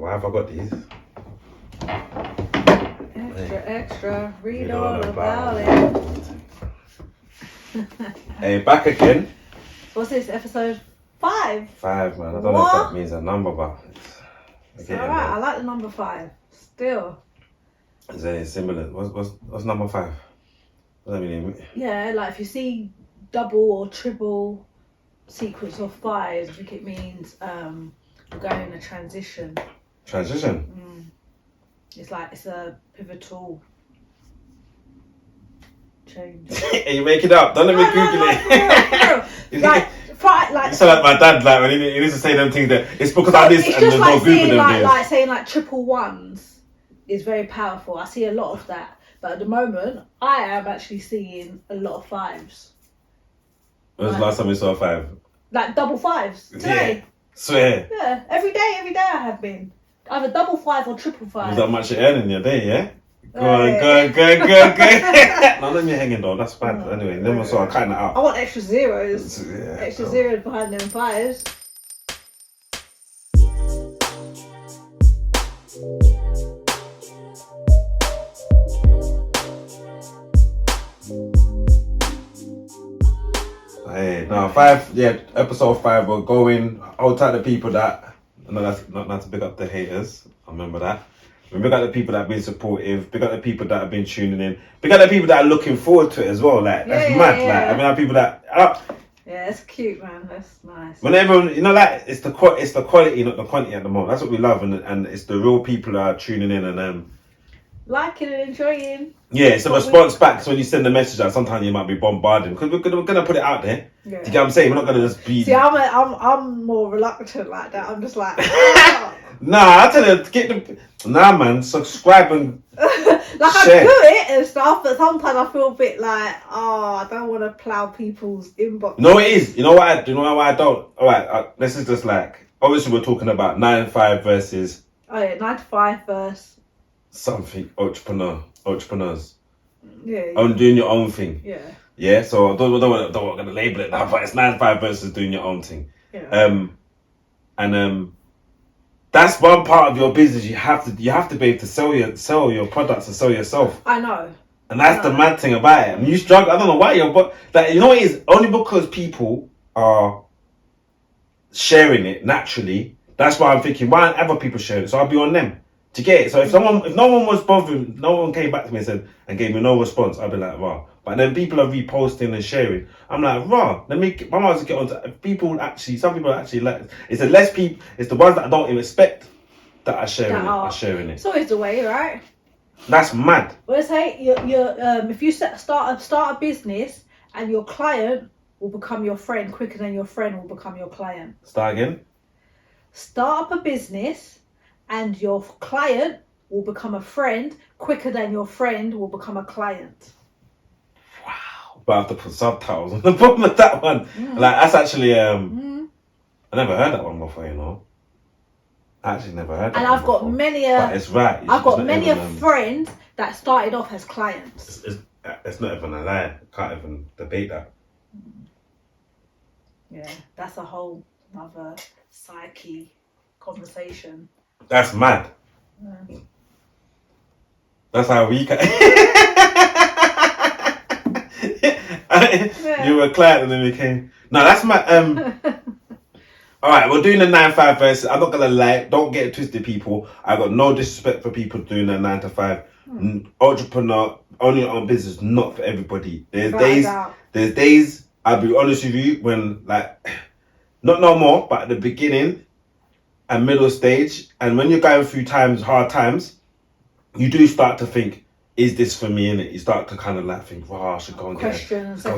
why have I got these? Extra. Read all about it. Hey, back again. What's this? Episode 5? 5, man. I don't know if that means a number, but it's alright. I like the number 5. Still. Is it similar? What's number 5? What does that mean? Yeah, like if you see double or triple sequence of 5s, I think it means we're going in a transition. Transition? It's like it's a pivotal change. Hey, you make it up. Don't let me Google it. Like, you sound like my dad, like when he used to say them things that it's because I this and there's no Google them. Like saying like triple ones is very powerful. I see a lot of that, but at the moment I am actually seeing a lot of 5s. When was the last time you saw a 5? Like double 5s today. Yeah. Swear. Yeah, every day I have been. Either double 5 or triple 5. Was that much you earn in your day, yeah? Go on. No, let me hanging though, that's bad. Anyway, then so I kind of out. I want extra zeros. Extra zeros behind them 5s. Hey, now 5, episode 5, we're going, hold tight the people that, no, that's not to big up the haters, I remember that. Big up the people that have been supportive, big up the people that have been tuning in, big up the people that are looking forward to it as well, like, that's mad, like, I mean, our people that, yeah, it's cute, man, that's nice. When everyone, you know, like, it's the quality, not the quantity at the moment, that's what we love, and it's the real people that are tuning in and, liking and enjoying. Yeah, it's a response back. So when you send the message out, sometimes you might be bombarding because we're gonna put it out there. Yeah. Do you get what I'm saying? We're not gonna just be. See, I'm more reluctant like that. I'm just like. Nah, I tell you, Nah, man, subscribe and like share. I do it and stuff, but sometimes I feel a bit like, I don't want to plow people's inbox. No, it is. You know what? You know why I don't? All right, this is just like obviously we're talking about 9 to 5 versus. Oh yeah, 9 to 5 versus. Something entrepreneurs. Yeah. On doing your own thing. Yeah. Yeah. So I don't want to label it now, but it's 9 to 5 versus doing your own thing. Yeah. That's one part of your business. You have to be able to sell your products and sell yourself. I know. And that's the mad thing about it. And you struggle. I don't know why but like, you know what it is? Only because people are sharing it naturally. That's why I'm thinking, why aren't other people sharing it? So I'll be on them. Do you get it? So if no one was bothering, no one came back to me and gave me no response, I'd be like, wow. But then people are reposting and sharing. I'm like, wow. I might as well get on to people actually. Some people actually like. It's the less people. It's the ones that I don't even expect that are sharing it. It's always the way, right? That's mad. Well, say if you start a business and your client will become your friend quicker than your friend will become your client. Start again. Start up a business. And your client will become a friend quicker than your friend will become a client. Wow. But I have to put subtitles on the bottom of that one. Like, that's actually, I never heard that one before, you know. I actually never heard that and one I've got before. many But it's right. I've got many friends that started off as clients. It's not even a lie. Can't even debate that. Yeah, that's a whole other psyche conversation. That's mad. Yeah. That's how we can. You were a client and then became. No, that's my. All right, we're doing the 9 to 5 versus. I'm not gonna lie. Don't get it twisted, people. I got no disrespect for people doing the 9 to 5. Entrepreneur, owning your own business, not for everybody. There's days. I'll be honest with you when like, not no more, but at the beginning. And middle stage, and when you're going through hard times, you do start to think, is this for me, innit? You start to kind of like think, wow, I should go and guess. Let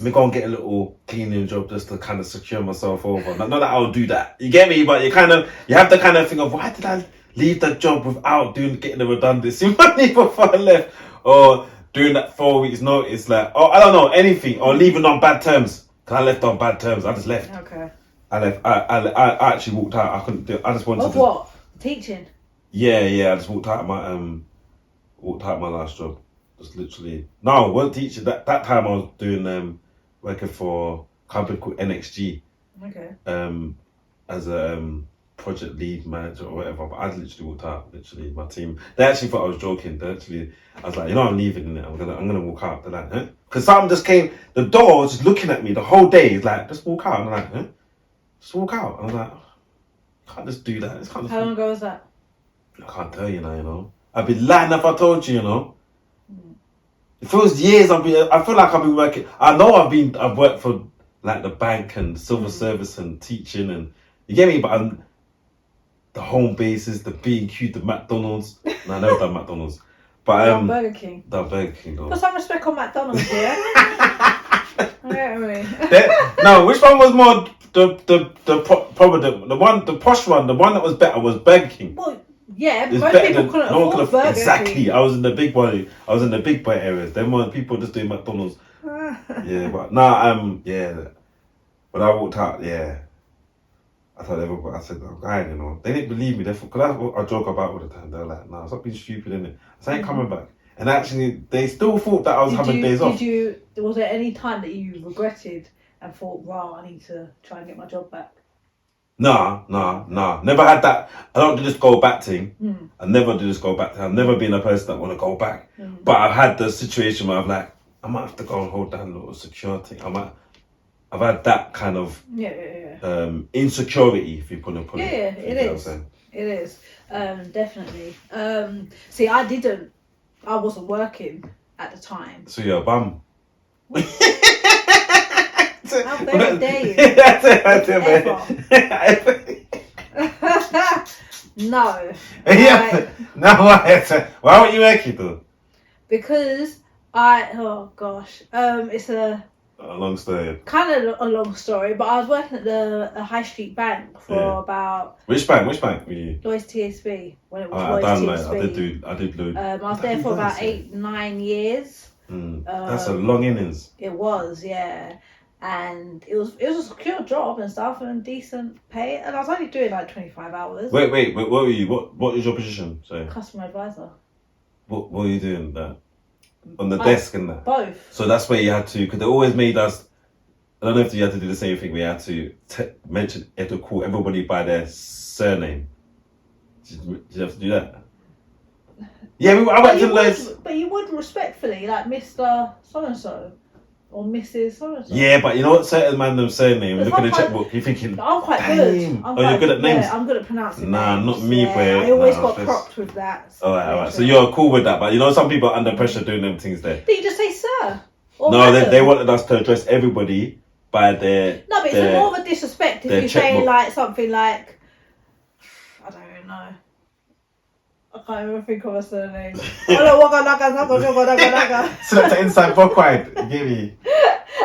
me go and get a little cleaning job just to kind of secure myself over. Not that I'll do that. You get me? But you have to kind of think of, why did I leave that job without getting the redundancy money before I left? Or doing that 4 weeks notice, like, I don't know, anything. Or leaving on bad terms. Because I left on bad terms. I just left. Okay. I left. I actually walked out. I couldn't do it. I just wanted to. What? Teaching? Yeah. I just walked out of my last job. Just literally. No, I wasn't teaching. That time I was doing working for a company called NXG. Okay. As a project lead manager or whatever, but I literally walked out. Literally, my team. They actually thought I was joking. I was like, you know, I'm leaving. Innit? I'm gonna walk out. They're like, huh? Because something just came. The door was just looking at me the whole day. It's like, just walk out. I'm like, huh? Just walk out. I'm like, can't just do that. It's kind of. How long ago was that? I can't tell you now. You know, I'd be lying if I told you. You know. It feels years. I feel like I've been working. I know I've worked for like the bank and civil service and teaching and you get me. But the home bases, the B&Q, the McDonald's. No, I never done McDonald's. But Burger King. The Burger King though. Put some respect on McDonald's, yeah. No, which one was more probably the one, the posh one, the one that was better was Burger King. Well, yeah, but It's most better people than- couldn't no one afford could Burger exactly. King. I was in the big boy. I was in the big boy areas. Them one people just doing McDonald's. Yeah, but yeah. When I walked out, yeah, I told everybody. I said, "I'm going," you know. They didn't believe me. Because that's what I joke about all the time. They're like, "Nah, stop being stupid, innit?" I said, "I ain't coming back." And actually, they still thought that I was having days off. Was there any time that you regretted and thought, "Wow, I need to try and get my job back"? Nah. Never had that. I don't do this go back thing. I never do this go back thing. I've never been a person that want to go back. But I've had the situation where I'm like, I might have to go and hold down a little security. I've had that kind of insecurity, if you put it. Yeah, it is. It is. Definitely. See, I wasn't working at the time. So you're a bum. How very dare you? No. Yeah. No, why weren't you working though? Because it's a long story. kind of a long story, but I was working at the High Street Bank for about. Which bank were you? Lloyds TSB, when it was I Lloyds TSB. I did do. I was there for about 8-9 years. That's a long innings. It was, yeah, and it was a secure job and stuff and decent pay, and I was only doing like 25 hours. Wait, what were you? What was your position? Sorry. Customer advisor. What were you doing there? On the desk and that? Both. So that's where you had to, because they always made us, I don't know if you had to do the same thing, we had to mention, you had to call everybody by their surname. Did you have to do that? Yeah, I went to Lloyds. But you would respectfully, like Mr. So-and-so. Or Mrs. So-and-so. Yeah, but you know what? Certain man them surname. Look at the checkbook. You're thinking, I'm quite good. You're good at names. Yeah, I'm good at pronouncing Nah, names. not me, boy. I always got cropped with that. All right. So you're cool with that, but you know some people are under pressure doing them things there. But you just say sir. Or no, madam. they wanted us to address everybody by their. No, but it's more of a disrespect if you say like something like, I don't even know. I can't even think of a surname. Select the inside bookwide. Give me.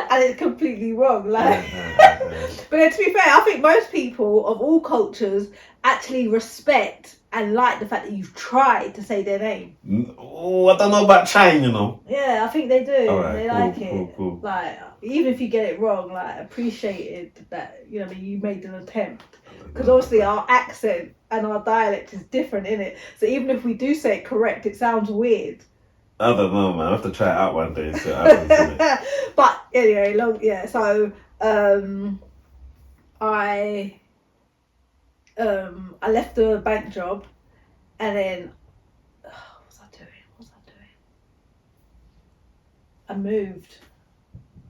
And it's completely wrong. Like, but then, to be fair, I think most people of all cultures actually respect and like the fact that you've tried to say their name. Oh, I don't know about trying, you know. Yeah, I think they do. Right, they like it. Cool. Like, even if you get it wrong, like, appreciated that you made an attempt. Because obviously our accent and our dialect is different, innit? So even if we do say it correct, it sounds weird. I don't know, man. I have to try it out one day and see what happens, innit? But anyway, so I left the bank job, and then what was I doing? I moved.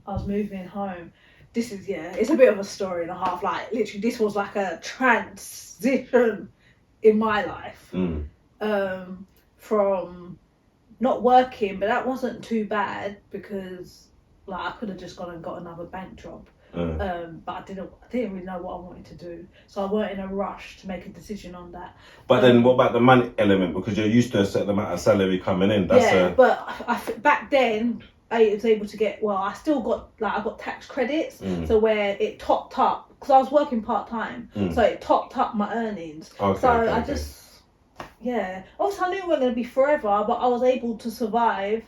I was moving home. This is, it's a bit of a story and a half. Like, literally, this was like a transition in my life. From not working, but that wasn't too bad because, like, I could have just gone and got another bank job. But I didn't really know what I wanted to do, so I weren't in a rush to make a decision on that. But then, what about the money element? Because you're used to a certain amount of salary coming in. But back then I was able to get. Well, I still got I got tax credits, so where it topped up because I was working part time, so it topped up my earnings. Obviously I knew it wasn't going to be forever, but I was able to survive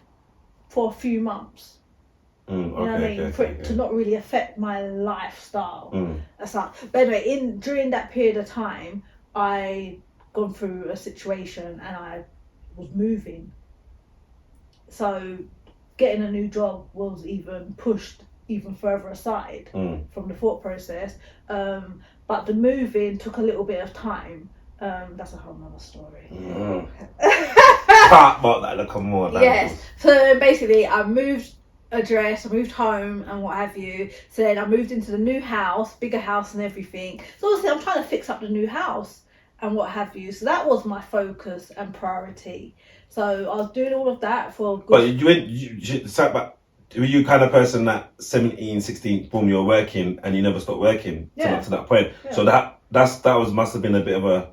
for a few months. You know what I mean? For it to not really affect my lifestyle. But anyway, during that period of time, I gone through a situation and I was moving. So getting a new job was even pushed even further aside from the thought process. But the moving took a little bit of time. That's a whole nother story. Can't about that, look more. Yes. So basically, I moved address, I moved home and what have you. So then I moved into the new house, bigger house and everything. So obviously I'm trying to fix up the new house and what have you. So that was my focus and priority. So I was doing all of that for good. But were you kind of person that 17, 16, boom, you're working and you never stopped working to that point? Yeah. So that must have been a bit of a,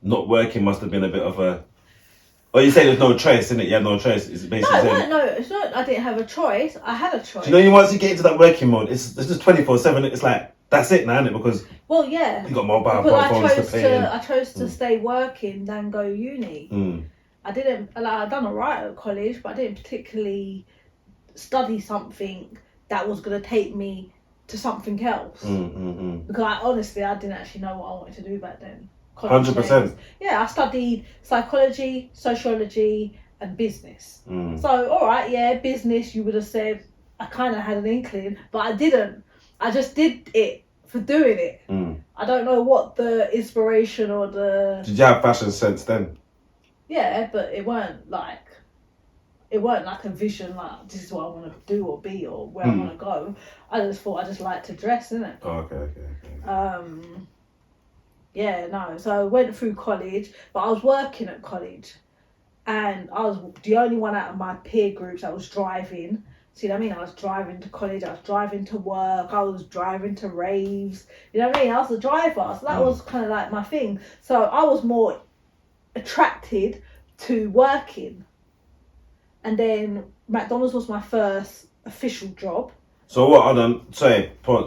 not working must have been a bit of a, or you say there's no choice, isn't it? You had no choice. It's basically no, it's not. I didn't have a choice. I had a choice. Do you know, once you get into that working mode, it's just 24/7. It's like that's it now, isn't it? Because you got mobile phones to pay. I chose to stay working than go uni. I didn't. I done alright at college, but I didn't particularly study something that was going to take me to something else. Because I didn't actually know what I wanted to do back then. 100%. Yeah, I studied psychology, sociology, and business. So, all right, business, you would have said I kind of had an inkling, but I didn't. I just did it for doing it. I don't know what the inspiration or the... Did you have fashion sense then? Yeah, but it weren't like a vision like this is what I want to do or be or where I want to go. I just thought I just like to dress, innit? Oh, okay. So I went through college, but I was working at college and I was the only one out of my peer groups that was driving. See what I mean? I was driving to college, I was driving to work, I was driving to raves. You know what I mean? I was a driver, so that was kind of like my thing. So I was more attracted to working. And then McDonald's was my first official job. So what,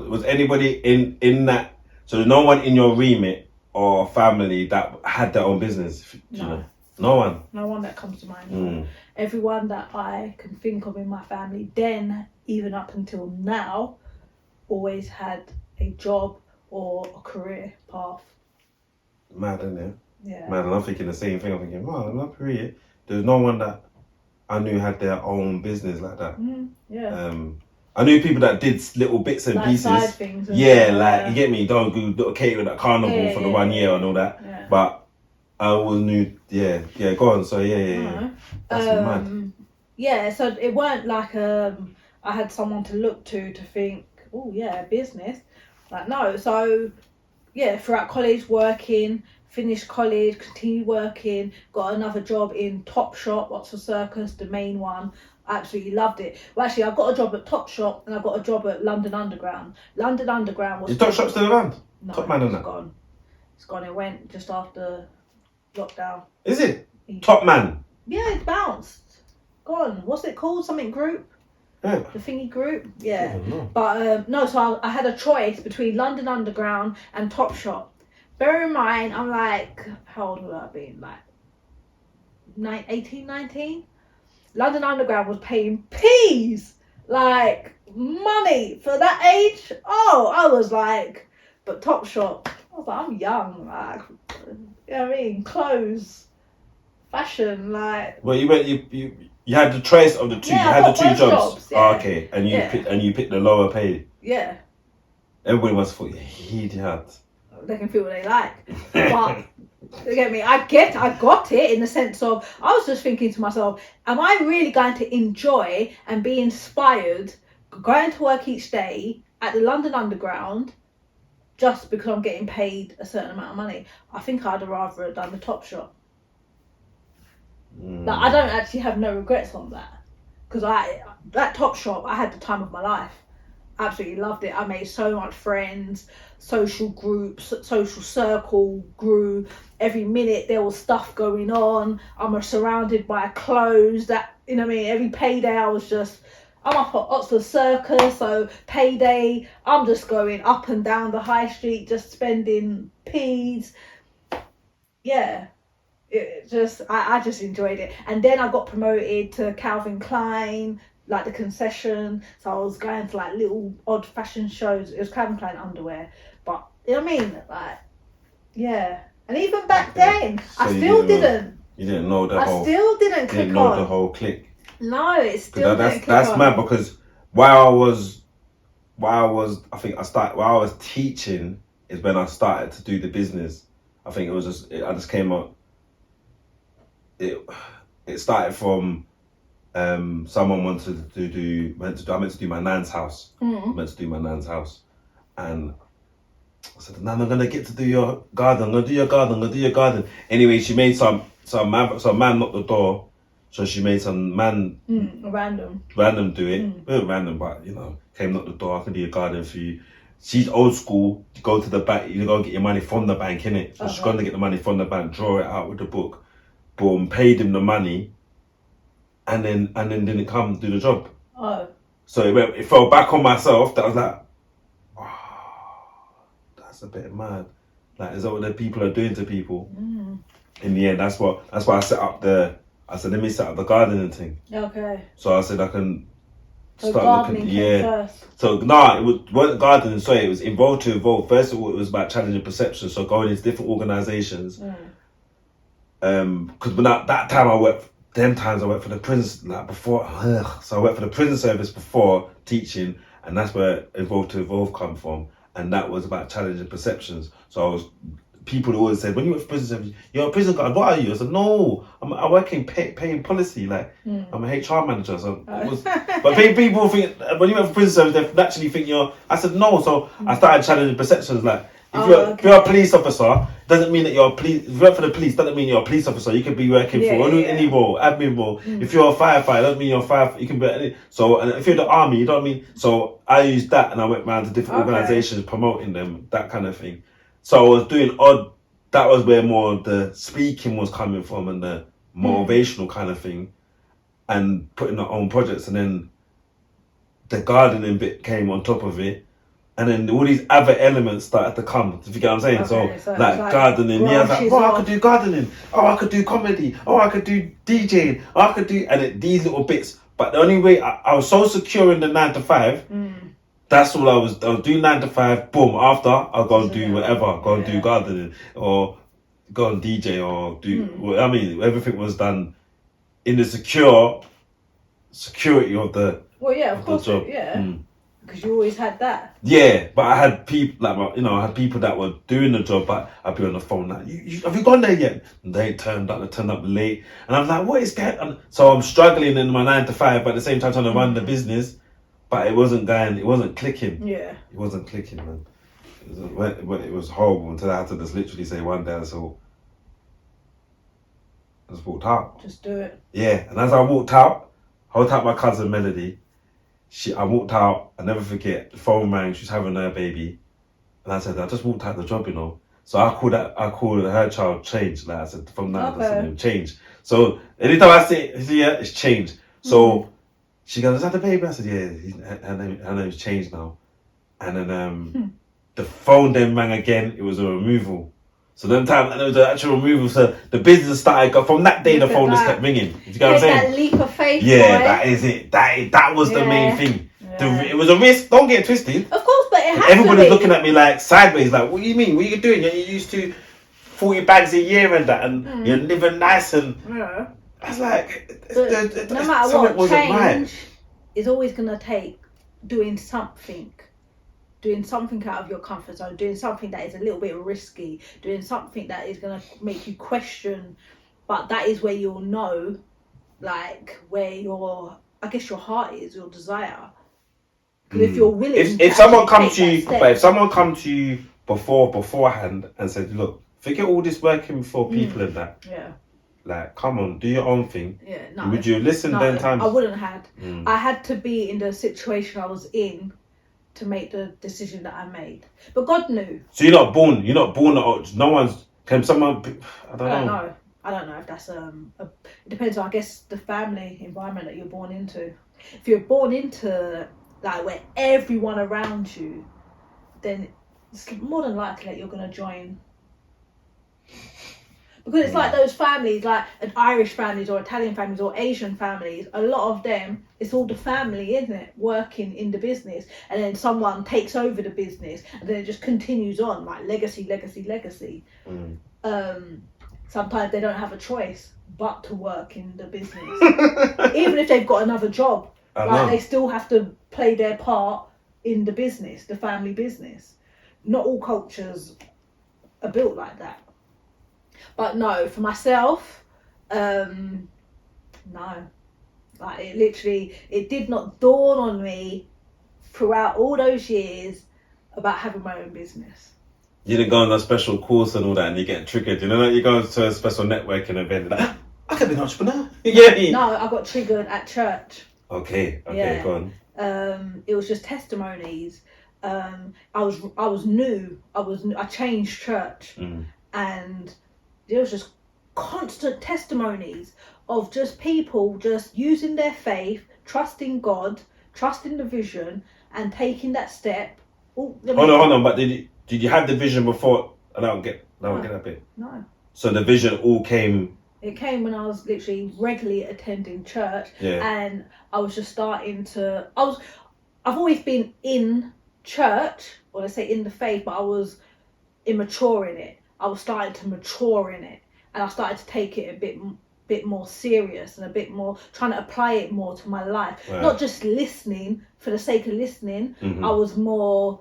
was anybody in that, so there's no one in your remit or family that had their own business? No. You know? No one? No one that comes to mind. Everyone that I can think of in my family, then even up until now, always had a job or a career path. Mad, isn't it? Yeah. Man, and I'm thinking the same thing. I'm thinking, wow, I'm not career. There's no one that I knew had their own business like that. I knew people that did little bits and pieces. Side things. You get me? Don't go cater at carnival for the 1 year and all that. Yeah. But I always knew, go on. So that's mad. Yeah, so it weren't like I had someone to look to think, oh yeah, business. Like no, so throughout college working, finished college, continued working, got another job in Topshop, Oxford Circus, the main one. I absolutely loved it. Well, actually, I got a job at Topshop and I got a job at London Underground. London Underground was... Is Topshop still around? No, Top Man on that? Gone. It's gone. It went just after lockdown. Is it? Top Man? Yeah, it bounced. Gone. What's it called? Something group? Yeah. The thingy group? Yeah. But no, so I had a choice between London Underground and Topshop. Bear in mind, I'm like, how old would I have been? Like 18, 19? London Underground was paying peas, like money for that age. Oh, I was like, but Topshop, I was like, I'm young, like, you know what I mean? Clothes, fashion, like. Well, you had the choice of the two. Yeah, you had the two jobs. Yeah. Oh, okay, and you picked the lower paid. Yeah. Everybody must have thought he had. They can feel what they like, but you get me? I got it in the sense of I was just thinking to myself, am I really going to enjoy and be inspired going to work each day at the London Underground just because I'm getting paid a certain amount of money? I think I'd have rather done the Topshop. Like, I don't actually have no regrets on that because that Topshop, I had the time of my life. Absolutely loved it. I made so much friends, social groups, social circle grew. Every minute there was stuff going on. I'm surrounded by clothes that, you know what I mean, every payday I'm up at Oxford Circus, so payday, I'm just going up and down the high street, just spending peas. Yeah. I just enjoyed it. And then I got promoted to Calvin Klein, like the concession, so I was going to like little odd fashion shows. It was Calvin Klein underwear, but you know what I mean, like, yeah. And even back then, so I still didn't. You didn't know the whole. I still didn't click on. The whole click. No, it's still that's mad because while I was while I was teaching is when I started to do the business. I think I just came up. It started from someone wanted to I meant to do my nan's house. I meant to do my nan's house, and I said, "Nan, I'm gonna get to do your garden. I'm gonna do your garden. I'm gonna do your garden." Anyway, she made some man knocked the door, so she made some man random do it. Well, random, but came knock the door. I can do your garden for you. She's old school. You go to the bank. You go and get your money from the bank, innit? So she's gonna get the money from the bank, draw it out with the book, boom, paid him the money, and then didn't come do the job. Oh. So it fell back on myself. That was like, that's a bit mad. Like, is that what the people are doing to people? In the end, that's why I set up I said, let me set up the gardening thing. Okay. So I said I can start looking. First. So it wasn't gardening. Sorry, it was evolve to evolve. First of all, it was about challenging perception. So going into different organisations. Because that time I worked for the prison, like before. So I worked for the prison service before teaching, and that's where evolve to evolve come from. And that was about challenging perceptions. So people always said, when you work for prison service, you're a prison guard, what are you? I said, no, I work in paying policy, like I'm a HR manager. So but people think, when you work for prison service, they naturally think I said, no. So I started challenging perceptions, like, if you're a police officer, doesn't mean that you're a police. If you work for the police, doesn't mean you're a police officer. You could be working for any role, admin role. If you're a firefighter, doesn't mean you're a firefighter. You can be any. So, and if you're the army, you know what I mean. So I used that, and I went around to different organisations promoting them, that kind of thing. So I was doing odd. That was where more the speaking was coming from, and the motivational kind of thing, and putting our own projects, and then the gardening bit came on top of it. And then all these other elements started to come. If you get what I'm saying? So like gardening, I was like, I could do gardening. Oh, I could do comedy. Oh, I could do DJing. Oh, I could do these little bits. But the only way I was so secure in the 9 to 5. That's all I was doing 9 to 5. Boom. After I'll go and do whatever. Go and do gardening or go and DJ or do. I mean, everything was done in the security of the. Well, yeah, of course, job. Because you always had that. Yeah, but I had people I had people that were doing the job, but I'd be on the phone like, have you gone there yet? And they turned up late, and I'm like, what is that? So I'm struggling in my 9 to 5, but at the same time trying to run the business, but it wasn't clicking. Yeah, it wasn't clicking, man. It was horrible until I had to just literally say one day, so I just walked out. Just do it. Yeah, and as I walked out my cousin Melody. I walked out, I never forget, the phone rang, she's having her baby. And I said, I just walked out the job, So I called her child Change. Like I said, from now, that's the name, Change. So anytime I say it's Change. So she goes, is that the baby? I said, yeah, her name's Change now. And then the phone then rang again, it was a removal. So then time, and it was an actual removal. So the business started, from that day, the phone just kept ringing. You get what I'm saying? That leap of faith, that is it. That was the main thing. Yeah. It was a risk. Don't get it twisted. Of course, but it has everybody's looking at me like sideways, like, what do you mean? What are you doing? You're used to 40 bags a year and that, and you're living nice and. Yeah. I was like, no matter what, change is always gonna take doing something out of your comfort zone, doing something that is a little bit risky, doing something that is going to make you question, but that is where you'll know, like, where your heart is, your desire. Because if you're willing if someone comes to you, but if someone come to you beforehand and said, look, forget all this working for people and that. Yeah. Like, come on, do your own thing. Yeah, no. Would you listen then times? I wouldn't have. I had to be in the situation I was in to make the decision that I made, but God knew. So you're not born. No one's. Can someone? I don't know. I don't know if that's it depends on, I guess, the family environment that you're born into. If you're born into like where everyone around you, then it's more than likely that you're gonna join. Because it's like those families, like an Irish families or Italian families or Asian families, a lot of them, it's all the family, isn't it? Working in the business. And then someone takes over the business and then it just continues on, like legacy. Sometimes they don't have a choice but to work in the business. Even if they've got another job, they still have to play their part in the business, the family business. Not all cultures are built like that. But no, for myself, no. Like it did not dawn on me throughout all those years about having my own business. You didn't go on a special course and all that and you get triggered, you know, like you go to a special networking event, like, I can be an entrepreneur. Yeah. No, I got triggered at church. Okay, Yeah. Go on. It was just testimonies. I was new. I changed church, and there was just constant testimonies of just people just using their faith, trusting God, trusting the vision, and taking that step. Hold on. But did you have the vision before? I don't get that bit. No. So the vision all came. It came when I was literally regularly attending church, and I was just starting to. I've always been in church, or let's say in the faith, but I was immature in it. I was starting to mature in it, and I started to take it a bit more serious and a bit more trying to apply it more to my life. Right. Not just listening for the sake of listening. I was more.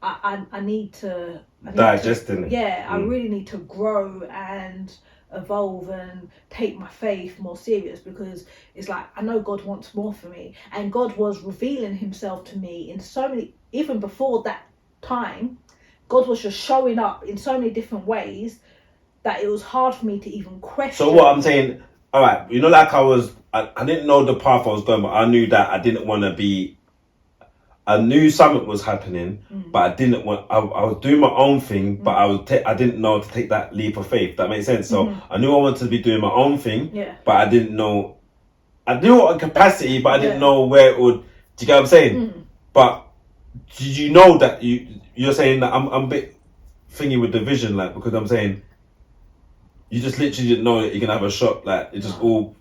I need to digesting it. Yeah, I really need to grow and evolve and take my faith more serious, because it's like I know God wants more for me, and God was revealing himself to me in so many, even before that time, God was just showing up in so many different ways that it was hard for me to even question. So what I'm saying, all right, you know, like I didn't know the path I was going, but I knew that I didn't want to be. I knew something was happening, but I didn't want. I was doing my own thing, but I didn't know to take that leap of faith. That makes sense. So I knew I wanted to be doing my own thing, but I didn't know. I knew what capacity, but I didn't know where it would. Do you get what I'm saying? But did you know that you're saying that I'm a bit thingy with the vision, like, because I'm saying you just literally didn't know that you're gonna have a shop, like it just all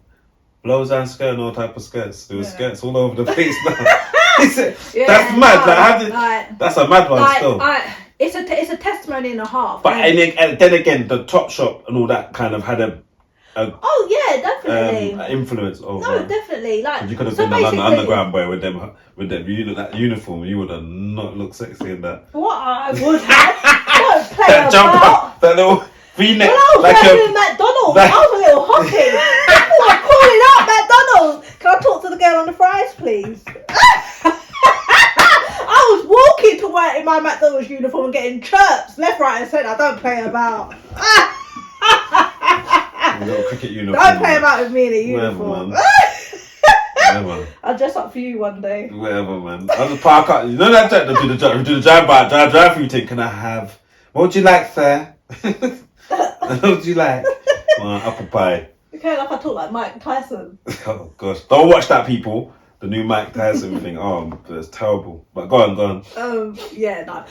blows down skirt and all type of skirts. There were skirts all over the place now. That's mad. That's a mad one still. It's a testimony and a half. But and then again, the Topshop and all that kind of had a oh yeah, definitely influence over. No, definitely. Like you could have been an underground boy with that uniform. You would have not looked sexy in that. What I would have. Don't play that jumper, about. that little V-neck. When I was working in McDonald's, I was a little hottie. People were calling up McDonald's. Can I talk to the girl on the fries, please? I was walking to work in my McDonald's uniform and getting chirps left, right, and centre. I don't play about. Little cricket uniform. Don't play about with me in a uniform. Whatever. I'll dress up for you one day. Whatever, man. I'll just park up. You know that do the drive-through thing. Can I have? What would you like, sir? What would you like? Apple pie. Okay, like I talk like Mike Tyson. Oh gosh, don't watch that, people. The new Mike Tyson thing. Oh, that's terrible. But go on. Yeah, no.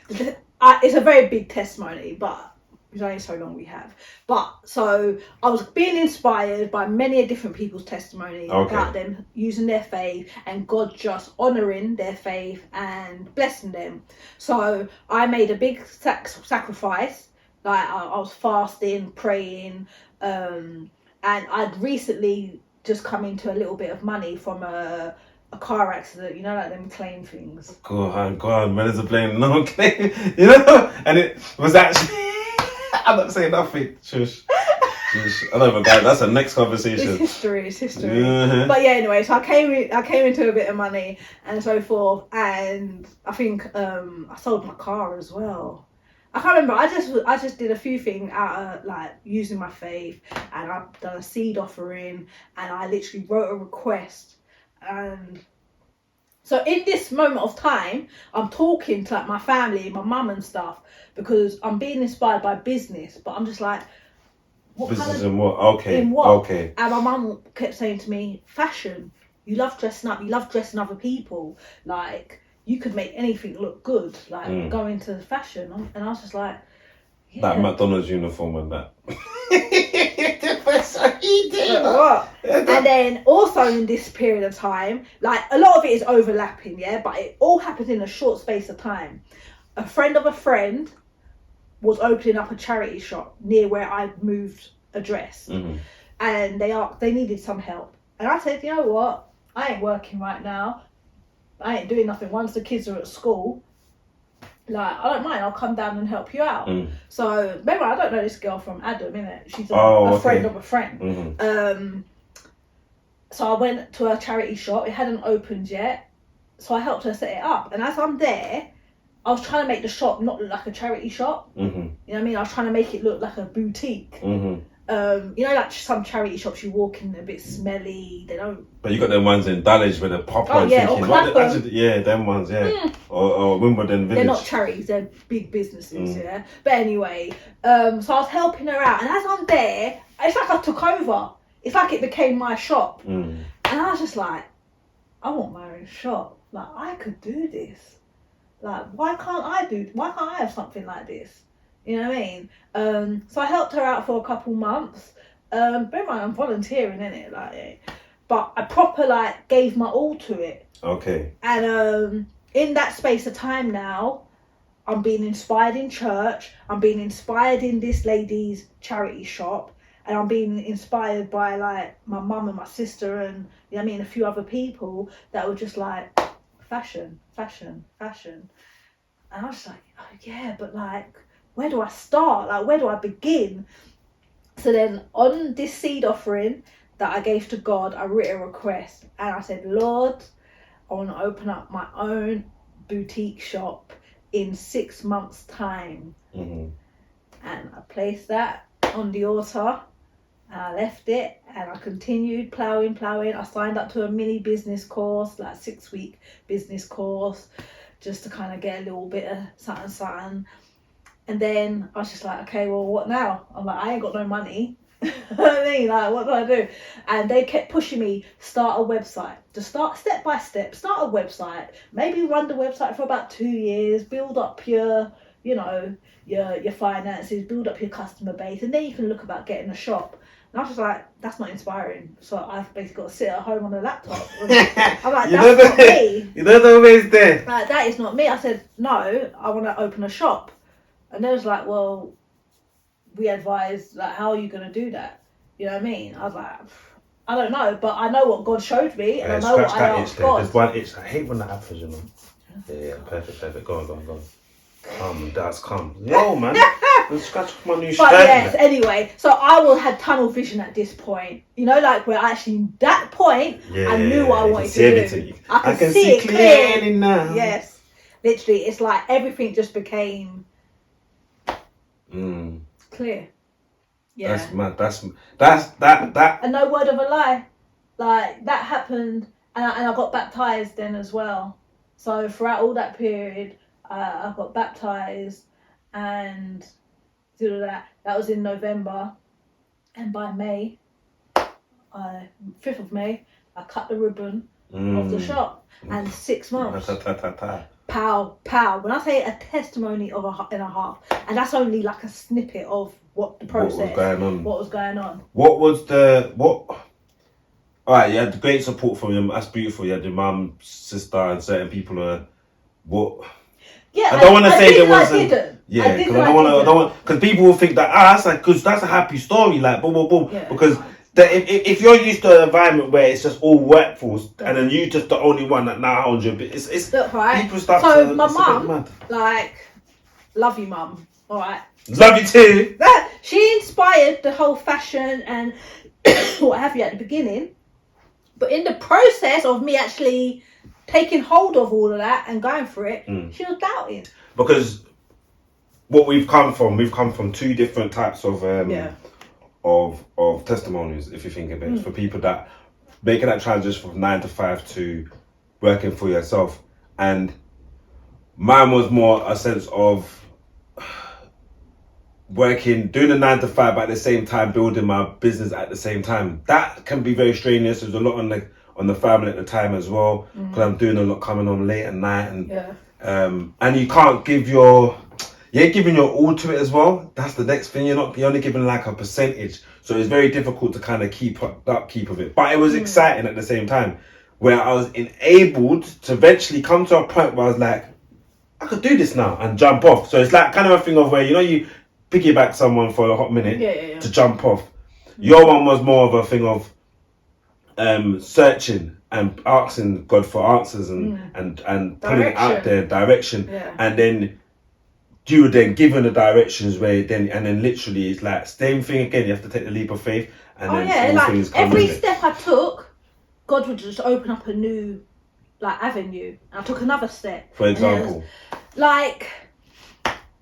It's a very big testimony, but there's only so long we have. But so I was being inspired by many different people's testimonies about them using their faith and God just honouring their faith and blessing them. So I made a big sacrifice. Like I was fasting, praying, and I'd recently just come into a little bit of money from a car accident, you know, like them claim things. Go on, man, there's a blame, no claim, you know, and it was actually, I'm not saying nothing, shush. I don't know, guys, that's the next conversation. It's history. But yeah, anyway, so I came into a bit of money and so forth, and I think I sold my car as well. I can't remember. I just did a few things out of like using my faith, and I've done a seed offering, and I literally wrote a request. And so in this moment of time, I'm talking to like my family, my mum and stuff, because I'm being inspired by business. But I'm just like, what business kind of, in what? Okay. In what? Okay. And my mum kept saying to me, fashion. You love dressing up. You love dressing other people. Like, you could make anything look good, like go into fashion. And I was just like, yeah. That McDonald's uniform and that. What? And then also in this period of time, like a lot of it is overlapping, yeah, but it all happened in a short space of time. A friend of a friend was opening up a charity shop near where I moved address, and they needed some help. And I said, you know what? I ain't working right now. I ain't doing nothing. Once the kids are at school, like, I don't mind, I'll come down and help you out. So, remember, I don't know this girl from Adam, innit? She's a friend of a friend. So I went to a charity shop. It hadn't opened yet. So I helped her set it up. And as I'm there, I was trying to make the shop not look like a charity shop. You know what I mean? I was trying to make it look like a boutique. You know, like some charity shops you walk in, a bit smelly. They don't. But you got them ones in Dulwich with the pop on thinking, them ones, or Wimbledon Village. They're not charities, they're big businesses, yeah. But anyway, so I was helping her out, and as I'm there, it's like I took over. It's like it became my shop. And I was just like, I want my own shop. Like, I could do this. Like, why can't I have something like this? You know what I mean? So I helped her out for a couple months. Bear in mind, I'm volunteering, innit? Like, but I proper, like, gave my all to it. Okay. And in that space of time now, I'm being inspired in church. I'm being inspired in this lady's charity shop. And I'm being inspired by, like, my mum and my sister and, you know what I mean, a few other people that were just like, fashion. And I was like, oh, yeah, but, like, where do I start? Like, where do I begin? So then on this seed offering that I gave to God, I wrote a request. And I said, Lord, I want to open up my own boutique shop in 6 months' time. And I placed that on the altar. And I left it and I continued ploughing. I signed up to a mini business course, like 6-week business course, just to kind of get a little bit of something. And then I was just like, okay, well, what now? I'm like, I ain't got no money. You know what I mean? Like, what do I do? And they kept pushing me, start a website. To start step by step, start a website. Maybe run the website for about 2 years, build up your, you know, your finances, build up your customer base, and then you can look about getting a shop. And I was just like, that's not inspiring. So I've basically got to sit at home on a laptop. I'm like, that's not me. You don't always there. Like, that is not me. I said, no, I want to open a shop. And they was like, well, we advised, like, how are you going to do that? You know what I mean? I was like, I don't know, but I know what God showed me, and I know what I asked God. There's one itch. I hate when that happens, you know. Yeah, perfect. Go on. Come. Yo, man. Let's scratch off my new shirt. But yes, anyway, so I will have tunnel vision at this point. You know, like, we're actually that point, I knew what I wanted to do. I can see it clearly now. Yes. Literally, it's like everything just became clear. Yeah. That's mad. That. And no word of a lie. Like, that happened, and I got baptized then as well. So throughout all that period, I got baptized and did that. That was in November, and by May, 5th of May, I cut the ribbon of the shop, and 6 months. Pow. When I say a testimony of and a half, and that's only like a snippet of what the process, what was going on. All right, you had great support from them. That's beautiful. You had your mum, sister, and certain people. Yeah, I don't want to say there wasn't. Yeah, because I don't want. Because people will think that that's like, because that's a happy story, like boom. Yeah. Because if you're used to an environment where it's just all workforce, and then you just the only one that now owns your business, it's look, right. People start. So my mum, like, love you, mum. All right. Love you too. She inspired the whole fashion and what have you at the beginning, but in the process of me actually taking hold of all of that and going for it, she was doubting. Because what we've come from two different types of testimonies, if you think of it, for people that making that transition from 9 to 5 to working for yourself. And mine was more a sense of doing the 9 to 5, but at the same time building my business at the same time. That can be very strenuous. There's a lot on the family at the time as well, because I'm doing a lot, coming on late at night, and you can't give you're giving your all to it as well. That's the next thing. You're only giving like a percentage, so it's very difficult to kind of keep upkeep of it. But it was exciting at the same time, where I was enabled to eventually come to a point where I was like, I could do this now and jump off. So it's like kind of a thing of where, you know, you piggyback someone for a hot minute to jump off. Your one was more of a thing of searching and asking God for answers and putting it out there, direction, and then you were then given the directions where then literally it's like same thing again. You have to take the leap of faith, and all things come every step I took, God would just open up a new avenue. I took another step. For example, I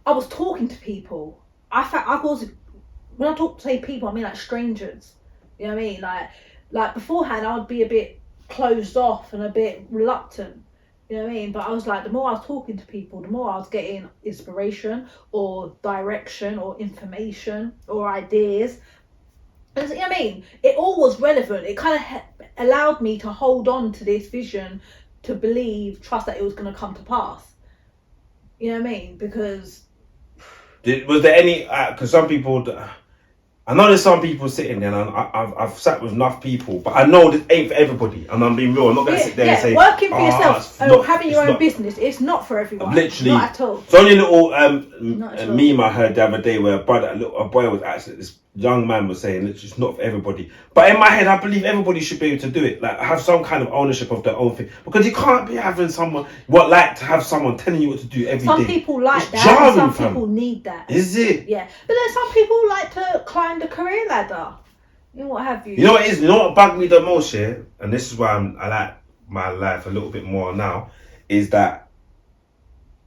was talking to people. When I talk to people, I mean strangers. You know what I mean? Like beforehand, I would be a bit closed off and a bit reluctant. You know what I mean? But I was like, the more I was talking to people, the more I was getting inspiration or direction or information or ideas. And you know what I mean? It all was relevant. It kind of allowed me to hold on to this vision, to believe, trust that it was going to come to pass. You know what I mean? Because was there any? Because some people. I know there's some people sitting there, and I've sat with enough people, but I know this ain't for everybody, and I'm being real. I'm not going to sit there and say, working for yourself and having your own business, it's not for everyone. Literally, not at all. It's only a little meme I heard the other day where a boy was actually, this young man was saying, it's not for everybody. But in my head, I believe everybody should be able to do it. Like, have some kind of ownership of their own thing, because you can't be having someone to have someone telling you what to do every day. Some people like that, and some people need that. Is it? Yeah, but then some people like to climb the career ladder. You know what have you? You know what it is? You know what bugged me the most, yeah? And this is why I like my life a little bit more now, is that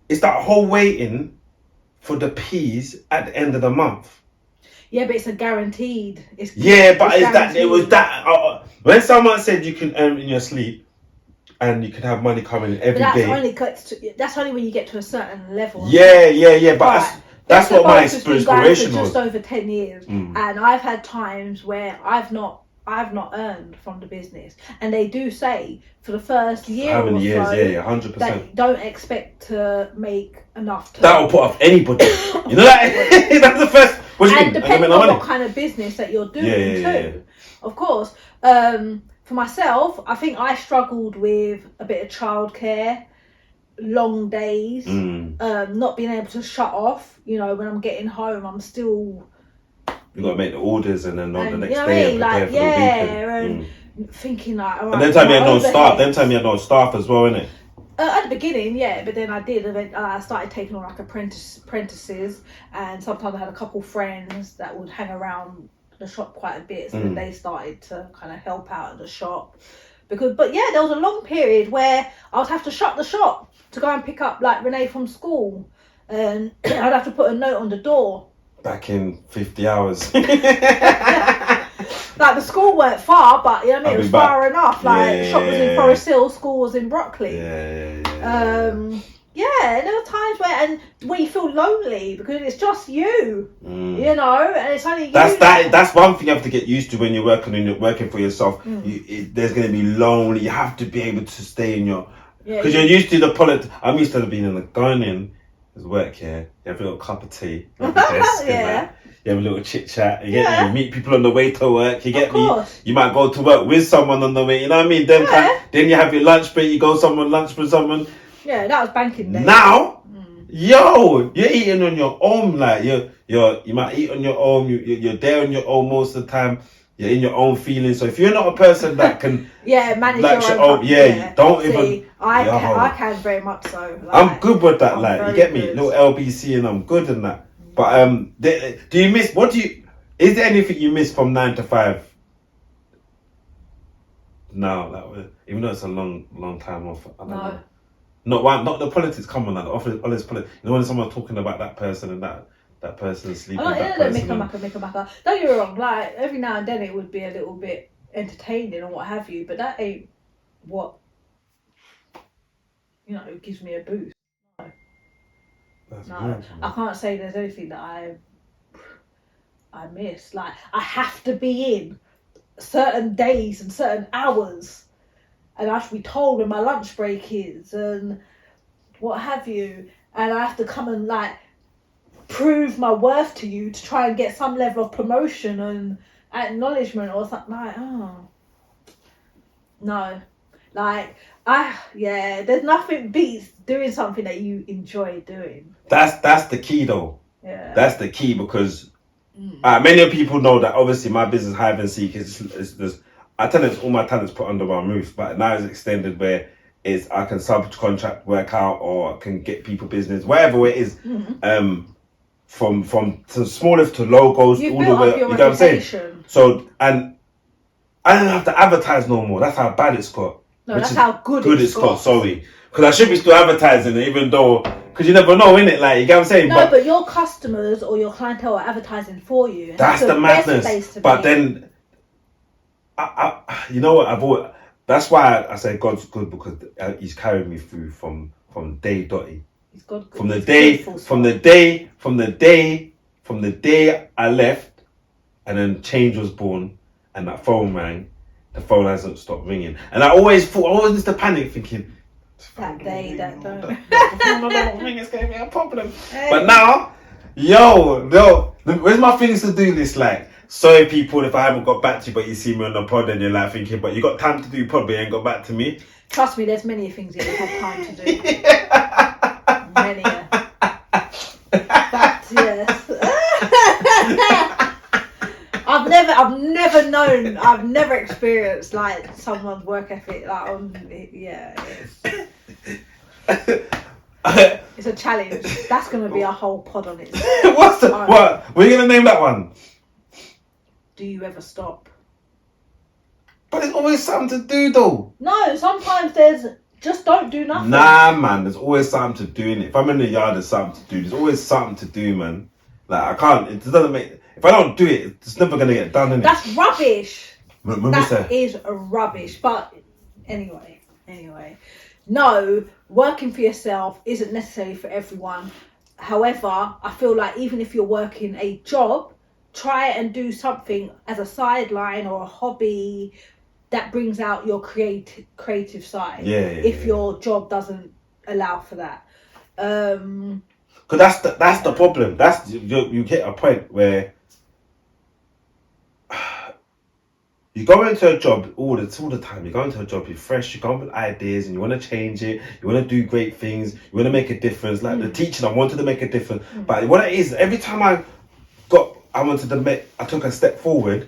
it's that whole waiting for the peas at the end of the month. Yeah, but it's a guaranteed. When someone said you can earn in your sleep and you can have money coming in every day. That's only when you get to a certain level. Yeah. But that's what my inspiration was. Just over 10 years, and I've had times where I've not earned from the business, and they do say for the first year or so, 100%. That don't expect to make enough. That'll put off anybody. You know that? That's the first. What do you mean? Depending on what kind of business that you're doing too. Of course. For myself, I think I struggled with a bit of childcare, long days, not being able to shut off. You know, when I'm getting home, I'm still. You got to make the orders, and then on the next day, prepare for the weekend. And thinking like. All right, and then time you had no staff. Then time you had no staff as well, innit? At the beginning, yeah, but then I did. And then I started taking on apprentices, and sometimes I had a couple friends that would hang around the shop quite a bit, so then they started to kind of help out at the shop. There was a long period where I would have to shut the shop to go and pick up Renee from school, and I'd have to put a note on the door. Back in 50 hours. The school weren't far, but you know what I mean, it was far enough. The shop was in Forest Hill, school was in Brockley. And there were times where you feel lonely because it's just you, you know, and it's only you. That's one thing you have to get used to when you're working for yourself. There's going to be lonely. You have to be able to stay in your, because you're used to the politics. I'm used to being in the going in. There's work here. You have a little cup of tea. You have a little chit chat. You get me. You meet people on the way to work. You get me. You might go to work with someone on the way. You know what I mean? Then you have your lunch break. You go lunch with someone. Yeah, that was banking day. Now, you're eating on your own. Like you might eat on your own. You're there on your own most of the time. You're in your own feelings. So if you're not a person that can manage your own, don't even. I can very much so. I'm good with that. You get me, little LBC, and I'm good in that. But do you miss? Is there anything you miss from 9 to 5? No, even though it's a long time off. I don't know. Not the politics. Come on, the office politics. You know when someone's talking about that person and that person sleeping. Make a matter. Don't get me wrong. Every now and then it would be a little bit entertaining or what have you, but that ain't what gives me a boost. No, I can't say there's anything that I miss. I have to be in certain days and certain hours, and I have to be told when my lunch break is and what have you, and I have to come and prove my worth to you to try and get some level of promotion and acknowledgement or something. There's nothing beats doing something that you enjoy doing. That's the key though. Yeah. That's the key because many people know that obviously my business Hide and Seek is I tell them all my talents put under one roof, but now it's extended where I can subcontract work out or I can get people business, whatever it is. From the smallest to logos, You've all the built way. up your You know what I'm saying? reputation. So, and I don't have to advertise no more. That's how bad it's got. No, that's how good it's got. Sorry, because I should be still advertising it, even though, because you never know, innit? Like, you get what I'm saying? No, but your customers or your clientele are advertising for you. And that's the madness. But then, you know what? That's why I say God's good, because He's carried me through from day dotty. He's good. From the day I left, and then change was born, and that phone rang. The phone hasn't stopped ringing, and I always used to panic, thinking that day that don't. The phone don't ring, it's gonna be a problem. But now, yo, where's my things to do list? Like, sorry people if I haven't got back to you, but you see me on the pod and you're like thinking, but you got time to do pod, but you ain't got back to me. Trust me, there's many things that you have time to do. Many. But yes. I've never experienced like someone's work ethic like it's a challenge. That's gonna be a whole pod on it. What? What are you gonna name that one? Do you ever stop? But there's always something to do though. No, sometimes there's just don't do nothing. Nah, man, there's always something to do in it. If I'm in the yard, there's something to do. There's always something to do, man. Like, I can't, it doesn't make, if I don't do it, it's never going to get done, innit? That's rubbish. That is rubbish. But anyway. No, working for yourself isn't necessarily for everyone. However, I feel like even if you're working a job, try and do something as a sideline or a hobby that brings out your creative side. If your job doesn't allow for that. Because that's the problem. You hit a point where you go into a job all the time. You go into a job, you're fresh, you come with ideas, and you want to change it. You want to do great things. You want to make a difference. Like the teaching, I wanted to make a difference. But what it is, every time I took a step forward,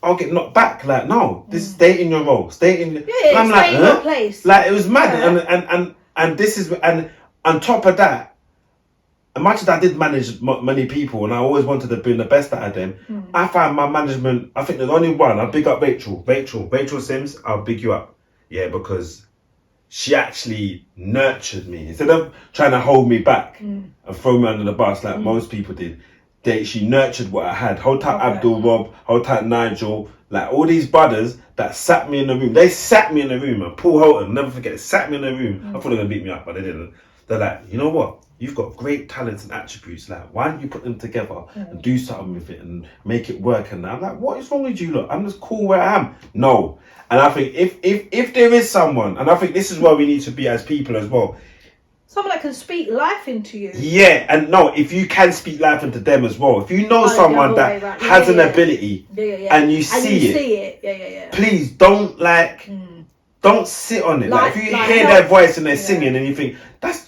I'll get knocked back. Like, no, this stay in your role, stay in. Yeah, I'm stay like, in your place. Like, it was mad, and this is, and on top of that, as much as I did manage many people, and I always wanted to bring the best out of them, I found my management. I think there's only one. I big up Rachel Sims. I'll big you up, because she actually nurtured me instead of trying to hold me back and throw me under the bus like most people did. She nurtured what I had. Hold tight, Abdul, Rob. Hold tight, Nigel. Like, all these brothers that sat me in the room. They sat me in the room. And Paul Holton, never forget, sat me in the room. I thought they were going to beat me up, but they didn't. They're like, you know what? You've got great talents and attributes. Like, why don't you put them together and do something with it and make it work? And I'm like, what is wrong with you? Look, I'm just cool where I am. No. And I think if there is someone, and I think this is where we need to be as people as well. Someone that can speak life into you. Yeah, and no, if you can speak life into them as well. If you know someone that has an ability and you see it, please don't don't sit on it. Like, if you hear their voice and they're singing and you think,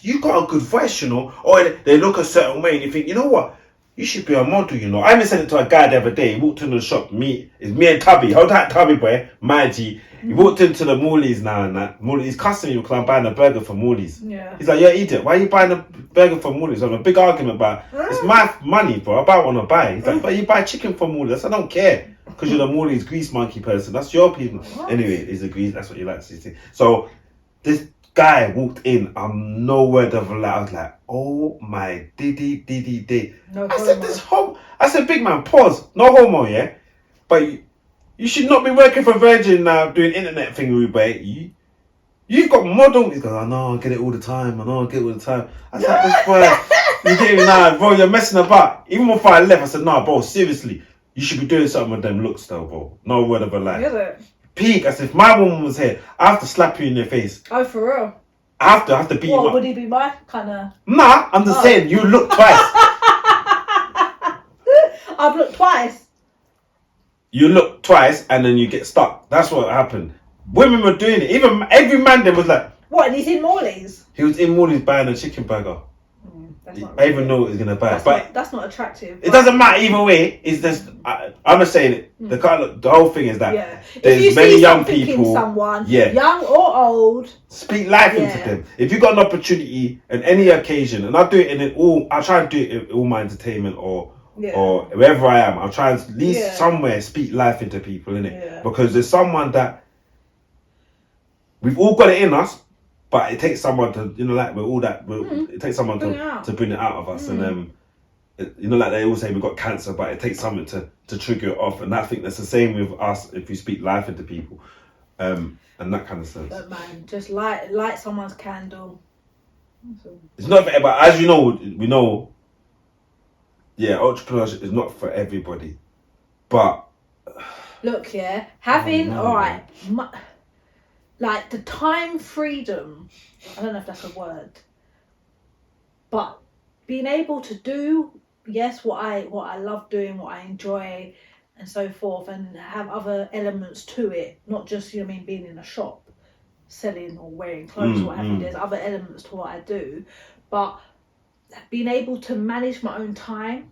you got a good voice, or they look a certain way and you think, you know what? You should be a model, I even said it to a guy the other day. He walked into the shop, me and Tubby. Hold that Tubby boy, my G. He walked into the Morley's now and that. He's cussing me because I'm buying a burger from Morley's. Yeah. He's like, you're an idiot. Why are you buying a burger from Morley's? I have a big argument about it's my money, bro. I buy what I want to buy. He's like, but you buy chicken from Morley's. I said, I don't care. Because you're the Morley's grease monkey person. That's your people. What? Anyway, he's a grease. That's what you like to see. So this guy walked in. I'm no word of a lie. I was like, oh my diddy. No I said, big man, pause. No homo, yeah? But you should not be working for Virgin now doing internet thing, Rubai. You've got model. He goes, I know, I get it all the time. I was like, this boy, you get me now, bro, you're messing about. Even before I left, I said, nah, bro, seriously, you should be doing something with them looks though, bro. No word of a lie. Is it? Peak. I said, if my woman was here, I have to slap you in your face. Oh, for real? I have to beat you up. What, would he be my kind of... Nah, I'm just saying, you look twice. I've looked twice. You look twice and then you get stuck. That's what happened. Women were doing it. Even every man there was like... What, and he's in Morley's? He was in Morley's buying a chicken burger. I even know what he's gonna buy. That's not attractive. It doesn't matter either way. It's just I'm just saying the whole thing is that there's many young people, in someone, young or old, speak life into them. If you got an opportunity on any occasion, and I do it I try and do it in all my entertainment or wherever I am, I'll try and at least somewhere speak life into people, innit? Because there's someone that we've all got it in us. But it takes someone to, like we're all that. It takes someone to bring it out of us, and like they always say, we've got cancer, but it takes something to trigger it off. And I think that's the same with us if we speak life into people, and that kind of sense. But man, just light someone's candle. It's not for, but as you know, we know. Yeah, entrepreneurship is not for everybody, but look, having all right. Like the time freedom, I don't know if that's a word, but being able to do, what I love doing, what I enjoy, and so forth, and have other elements to it, not just, being in a shop, selling or wearing clothes or what have you. There's other elements to what I do, but being able to manage my own time,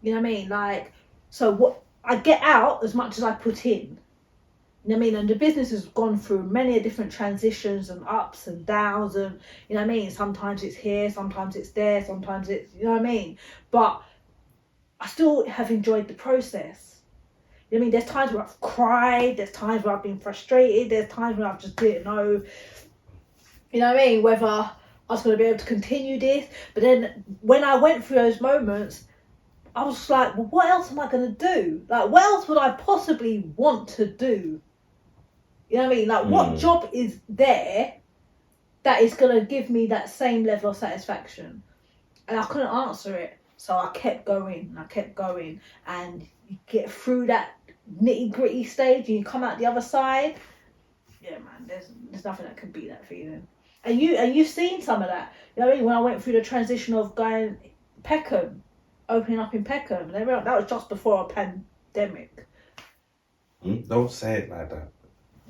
like, so what I get out as much as I put in. And the business has gone through many different transitions and ups and downs, and sometimes it's here, sometimes it's there, sometimes it's but I still have enjoyed the process. There's times where I've cried, there's times where I've been frustrated, there's times where I've just didn't know whether I was going to be able to continue this. But then when I went through those moments, I was like, well, what else am I going to do? Like, what else would I possibly want to do? Like, what job is there that is going to give me that same level of satisfaction? And I couldn't answer it. So I kept going, and you get through that nitty gritty stage and you come out the other side. Yeah, man, there's nothing that can beat that feeling. And you've seen some of that. When I went through the transition of going Peckham, opening up in Peckham, that was just before a pandemic. Don't say it like that.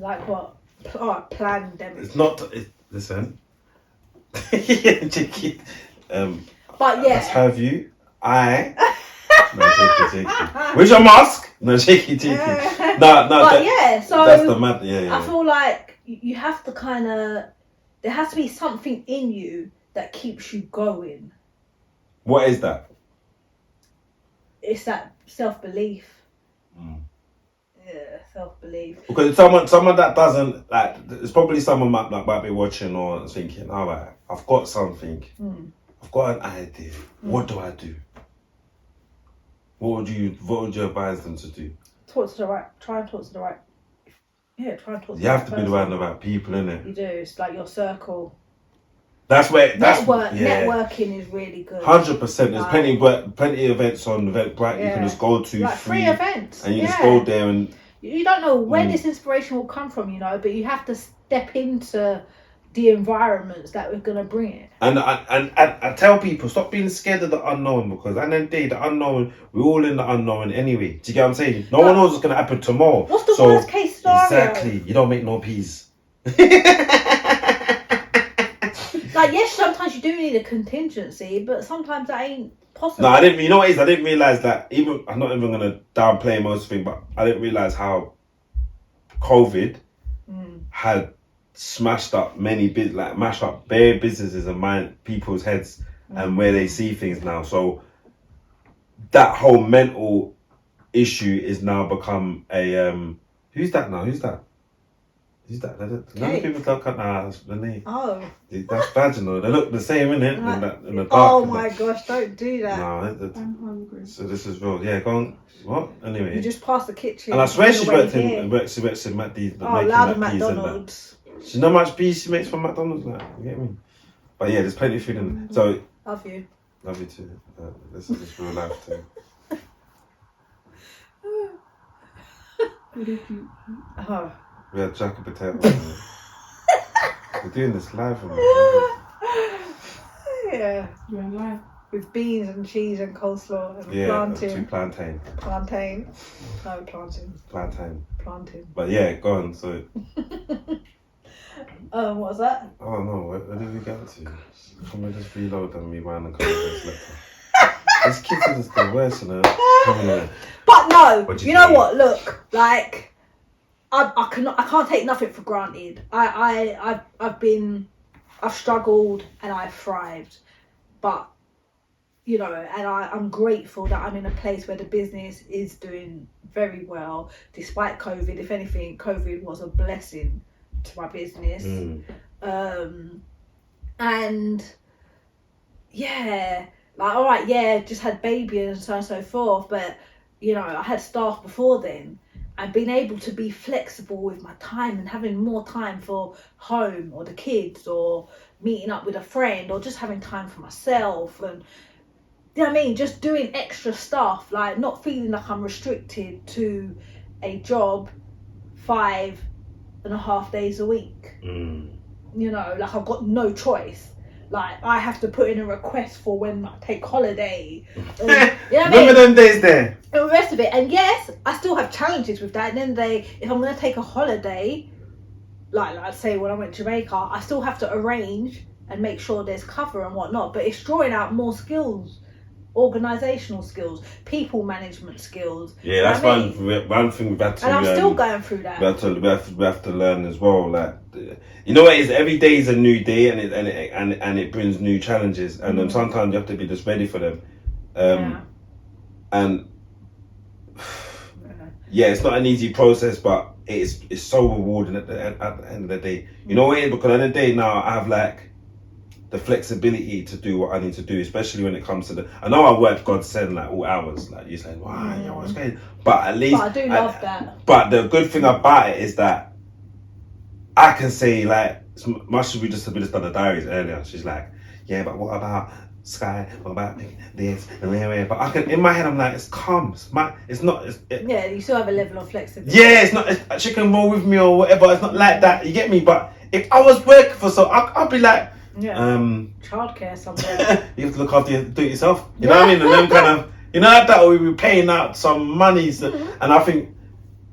Like what? Oh, pandemic. It's not. Listen. Cheeky. But that's her view. No, cheeky. Where's your mask? No, cheeky. No. But so that's the mad. Yeah. I feel like you have to there has to be something in you that keeps you going. What is that? It's that self-belief. Yeah, self-belief. Because someone that doesn't, like, it's probably someone that might be watching or thinking, all right, I've got something. I've got an idea. What do I do? What would you advise them to do? Try and talk to the right. Yeah, try and talk to the right person. You have to be around the right people, innit? You do. It's like your circle. That's where networking is really good. 100%. There's plenty of events on Eventbrite you can just go to, like free events, and you just go there and you don't know where this inspiration will come from, but you have to step into the environments that we're gonna bring it. And I tell people, stop being scared of the unknown, because at the end of the day, the unknown, we're all in the unknown anyway. Do you get what I'm saying? No one knows what's gonna happen tomorrow. What's the worst case scenario? Exactly. You don't make no peas. Like, yes, sometimes you do need a contingency, but sometimes that ain't possible. No, I didn't. You know what it is? I didn't realize that. Even I'm not even gonna downplay most things, but I didn't realize how COVID had mashed up bare businesses and people's heads and where they see things now. So that whole mental issue is now become a who's that now? Who's that? None of people don't cut that's the name. Oh. That's vaginal. They look the same, innit? In the dark. Oh my gosh, don't do that. No, I'm hungry. So this is real. Yeah, go on. What? Anyway. You just passed the kitchen. And I swear she works in Matt D's. Oh, loud McDonald's. She know how much peas she makes from McDonald's, like, you get me? But yeah, there's plenty of food in there. So love you. Love you too. This is just real life too. What did you Oh. We had jack and potato. We're doing this live. Yeah. You're in live. With beans and cheese and coleslaw and plantain. Plantain. No, plantain. Plantain. Plantain. But yeah, go on. So What was that? Oh no, where did we get to? Can we just reload and rewind and come to this later? This kids are just the worst, you know. But no, What do you you know think? what? Look, like I can't take nothing for granted. I've struggled and I've thrived, but you know, and I'm grateful that I'm in a place where the business is doing very well despite COVID. If anything, COVID was a blessing to my business. And yeah, like all right, yeah, just had baby and so on and so forth, but you know, I had staff before then, and being able to be flexible with my time and having more time for home or the kids or meeting up with a friend or just having time for myself, and you know what I mean, just doing extra stuff, like not feeling like I'm restricted to a job 5.5 days a week. You know, like I've got no choice. Like I have to put in a request for when I take holiday. You know what I mean? Remember them days there? And the rest of it. And yes, I still have challenges with that. At the end of the day, if I'm going to take a holiday, like I'd say when I went to Jamaica, I still have to arrange and make sure there's cover and whatnot. But it's drawing out more skills, organisational skills, people management skills. Yeah, that's you know what I mean? one thing we've had to. And I'm still going through that. We have to learn as well. Like, you know what? Is every day is a new day, and it brings new challenges, and sometimes you have to be just ready for them. And yeah, it's not an easy process, but it's so rewarding at the end of the day. You know what? Because at the end of the day now, I have like the flexibility to do what I need to do, especially when it comes to I know I work God send like all hours, like you're saying, wow, yo, what's going? But at least But I do love that. But the good thing about it is that I can say, like, as much as we just done the diaries earlier, she's like, yeah, but what about Sky? What about this? But I can, in my head, I'm like, it's calm. Yeah, you still have a level of flexibility. Yeah, it's not. She can roll with me or whatever. It's not like that. You get me? But if I was working for I'll be like, childcare somewhere. you have to look after do it yourself. You know what I mean? And then kind of, you know, that we be paying out some money. So, and I think,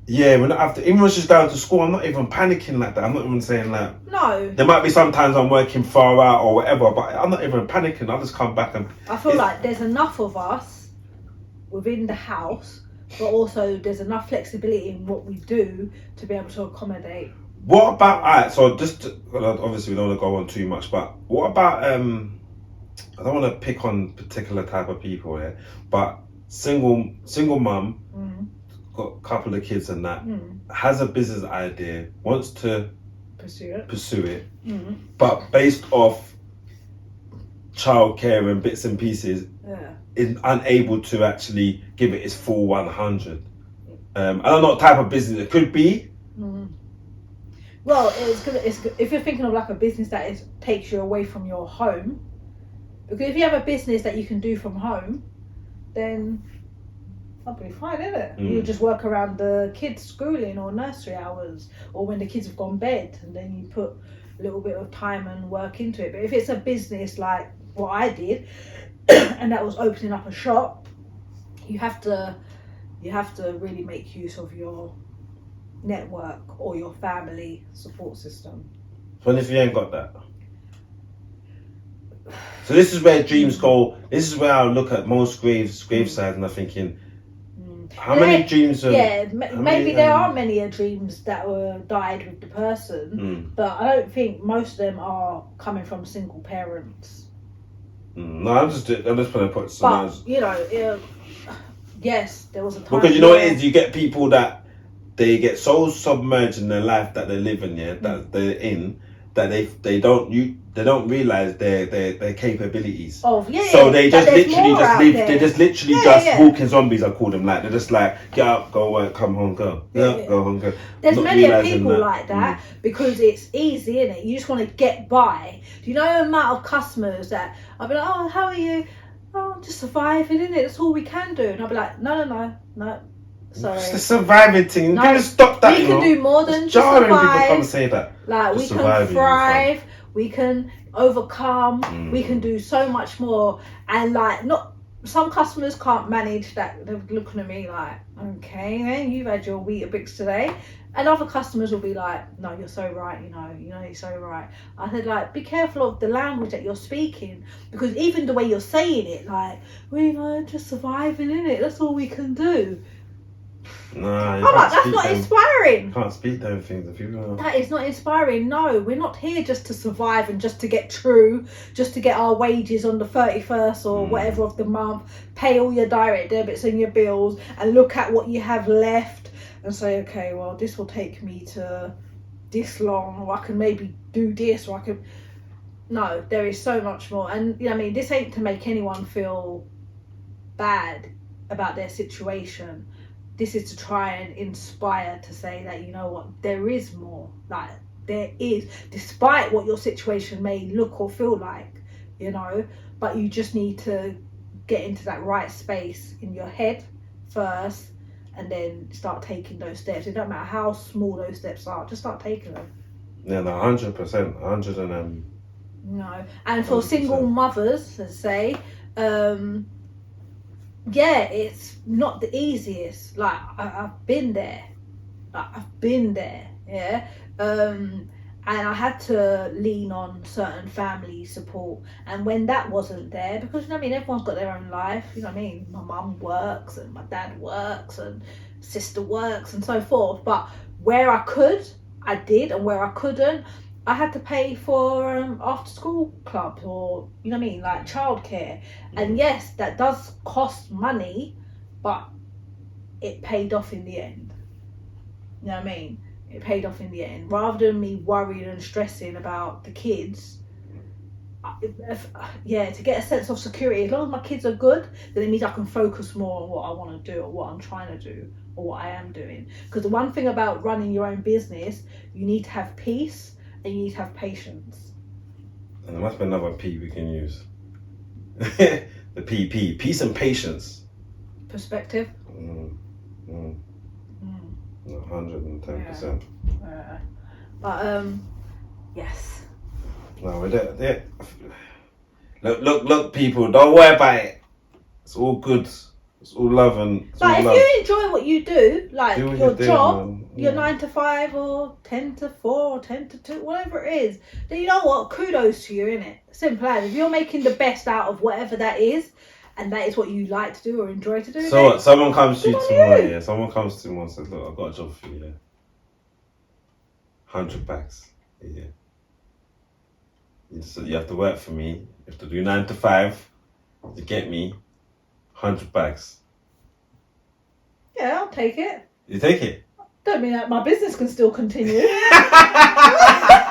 yeah, we're not after. Even when she's going to school, I'm not even panicking like that. I'm not even saying like. No. There might be sometimes I'm working far out or whatever, but I'm not even panicking. I'll just come back and. I feel like there's enough of us within the house, but also there's enough flexibility in what we do to be able to accommodate. What about, alright, so obviously we don't want to go on too much, but what about, I don't want to pick on particular type of people here, but single mum, got a couple of kids and that, has a business idea, wants to pursue it, but based off childcare and bits and pieces, is unable to actually give it its full 100. I don't know what type of business it could be. Well, it's if you're thinking of like a business that takes you away from your home, because if you have a business that you can do from home, then that'll be fine, isn't it? You just work around the kids' schooling or nursery hours, or when the kids have gone bed, and then you put a little bit of time and work into it. But if it's a business like what I did, and that was opening up a shop, you have to really make use of your network or your family support system. What if you ain't got that? So this is where dreams go. This is where I look at most gravesides and I'm thinking, how many dreams? Maybe there are many dreams that were died with the person, but I don't think most of them are coming from single parents. No, I'm just trying to put some. But you know, yes, there was a time. Because you know what it is, you get people that they get so submerged in their life that they're living, that they're in, that they don't realize their capabilities. Oh yeah. So they just literally just live. They just literally walking zombies. I call them like they're just like get up, go work, come home, go. Go home, go. There's many people like that because it's easy, innit? You just want to get by. Do you know the amount of customers that I'll be like, oh, how are you? Oh, I'm just surviving, innit? That's all we can do. And I'll be like, no. Sorry. It's the surviving thing. No, you can stop that. We can do more than it's just survive. People come and say that. Like we can thrive, we can overcome, we can do so much more. And like not some customers can't manage that. They're looking at me like, okay, then you've had your Weetabix today. And other customers will be like, no, you're so right, you know, you're so right. I said, like, be careful of the language that you're speaking, because even the way you're saying it, like, we're just surviving, innit? That's all we can do. Nah, that's not inspiring. You can't speak them things if you That is not inspiring. No, we're not here just to survive and just to get through, just to get our wages on the 31st or whatever of the month, pay all your direct debits and your bills, and look at what you have left and say, okay, well, this will take me to this long, or I can maybe do this, or I can... No, there is so much more. And, you know, I mean, this ain't to make anyone feel bad about their situation. This is to try and inspire, to say that, you know what, there is more. Like, there is, despite what your situation may look or feel like, you know, but you just need to get into that right space in your head first, and then start taking those steps. It don't matter how small those steps are, just start taking them. Yeah, no, 100%, 100 and No, and for 100%. single mothers, let's say, yeah, it's not the easiest. Like, I've been there. Yeah. And I had to lean on certain family support. And when that wasn't there, because, you know what I mean, everyone's got their own life. You know what I mean? My mum works and my dad works and sister works and so forth. But where I could, I did. And where I couldn't, I had to pay for after school clubs, or, you know what I mean, like childcare. And yes, that does cost money, but it paid off in the end. You know what I mean? It paid off in the end. Rather than me worrying and stressing about the kids, to get a sense of security, as long as my kids are good, then it means I can focus more on what I want to do, or what I'm trying to do, or what I am doing. Because the one thing about running your own business, you need to have peace. And you need to have patience. And there must be another P we can use. The PP, peace and patience. Perspective. 110%. Yeah. But yes. No, we're there. Look, people, don't worry about it. It's all good. It's all love and. But if you enjoy what you do, like do your job, man. your 9 to 5 or 10 to 4 or 10 to 2, whatever it is, then you know what? Kudos to you, innit? Simple as. If you're making the best out of whatever that is, and that is what you like to do or enjoy to do. So what? Someone comes to you tomorrow, yeah? Someone comes to me and says, look, I've got a job for you, yeah? 100 bags a year. You have to work for me. You have to do 9 to 5 to get me 100 bags. Yeah, I'll take it. You take it? Don't mean that my business can still continue. What do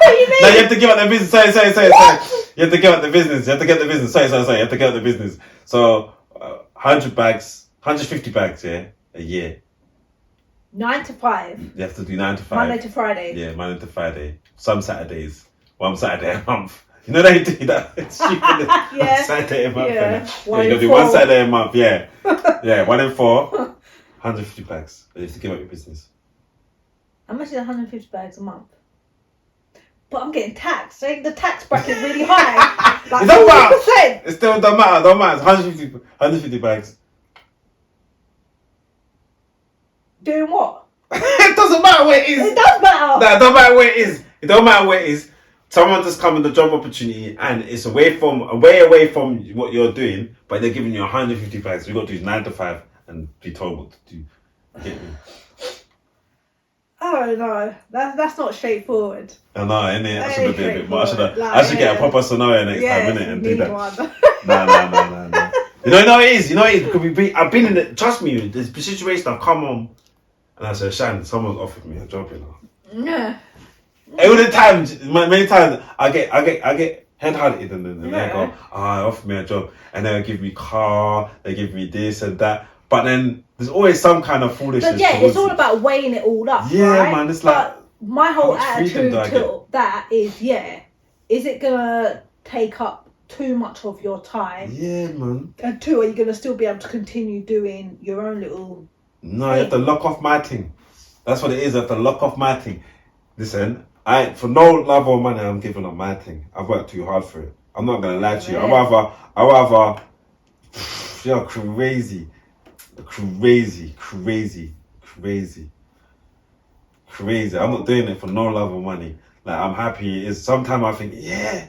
you mean? No, you have to give up the business. Sorry. You have to give up the business. You have to get the business. Sorry. You have to get up the business. So, 100 bags, 150 bags, yeah, a year. 9 to 5. You have to do 9 to 5. Monday to Friday. Yeah, Monday to Friday. Some Saturdays. One Saturday a month. You know they do that? It's stupid. Yeah. One Saturday a month. Yeah. Yeah, you gotta do 1 Saturday a month, yeah. Yeah, 1 in 4. 150 bags. You have to give up your business. How much is 150 bags a month? But I'm getting taxed. Ain't the tax bracket really high? Like It don't matter. 40%. It still don't matter. Don't matter. It's 150 bags. Doing what? It doesn't matter where it is. It does matter. No, it don't matter where it is. It don't matter where it is. Someone just come with a job opportunity and it's way away from what you're doing, but they're giving you 150 bags. You got to do 9 to 5 and be told what to do. You get me? Oh no, that's not straightforward. I know, innit? I should have been a bit more. Like, I should get a proper scenario next time, innit? And do that. One. No. You know it is. I've been in it. Trust me, there's a situation I've come on and I said, Shan, someone's offered me a job, you know. Yeah. All the time, many times, I get headhunted and then they go, offer me a job, and they'll give me car, they give me this and that, but then there's always some kind of foolishness. But yeah, it's all about weighing it all up. Yeah, right? man, it's like, but my whole how much freedom attitude do I to that is, is it gonna take up too much of your time? Yeah, man. And 2, are you gonna still be able to continue doing your own little? No, you have to lock off my thing. That's what it is. I have to lock off my thing. Listen, for no love or money, I'm giving up my thing. I've worked too hard for it. I'm not gonna lie to you. I rather, you're crazy. Crazy. I'm not doing it for no love or money. Like, I'm happy. It's sometimes I think, yeah,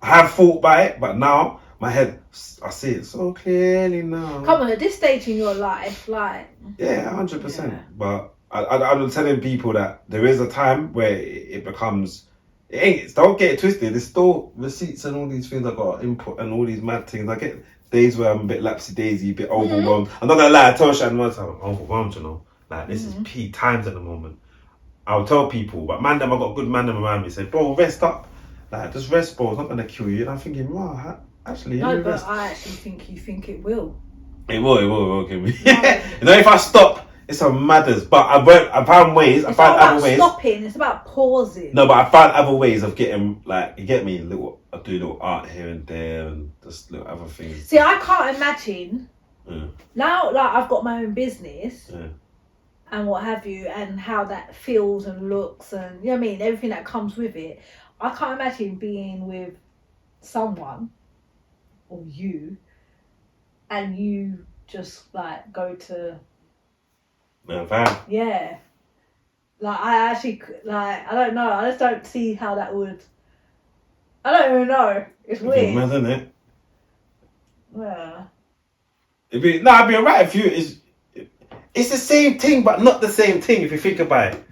I have thought by it, but now my head, I see it so clearly now. Come on, at this stage in your life, like. Yeah, 100%. Yeah. But I'm telling people that there is a time where it becomes. Don't get it twisted. There's still receipts and all these things I got input and all these mad things. I get days where I'm a bit lapsy daisy, a bit overwhelmed. I'm not gonna lie. I tell Shan once I'm overwhelmed. You know, like this is peak times at the moment. I'll tell people, but man, them I got good man them around me. Say, bro, rest up. Like, just rest, bro. It's not gonna kill you. And I'm thinking, wow, actually, No, but rest. I actually think you think it will. It will kill me. No. You know, if I stop, it's a matters. But I found ways. I It's found not other about ways. stopping. It's about pausing. No, but I found other ways of getting, like, you get me. I do little art here and there, and just little other things. See, I can't imagine Mm. now. Like, I've got my own business. Yeah. And what have you, and how that feels and looks, and you know what I mean, everything that comes with it. I can't imagine being with someone or you, and you just like go to Man, fam. yeah. Like I actually like I don't know. I just don't see how that would. I don't even know. It's weird. Mad, isn't it? Yeah. I'd be alright if you. It's the same thing, but not the same thing if you think about it.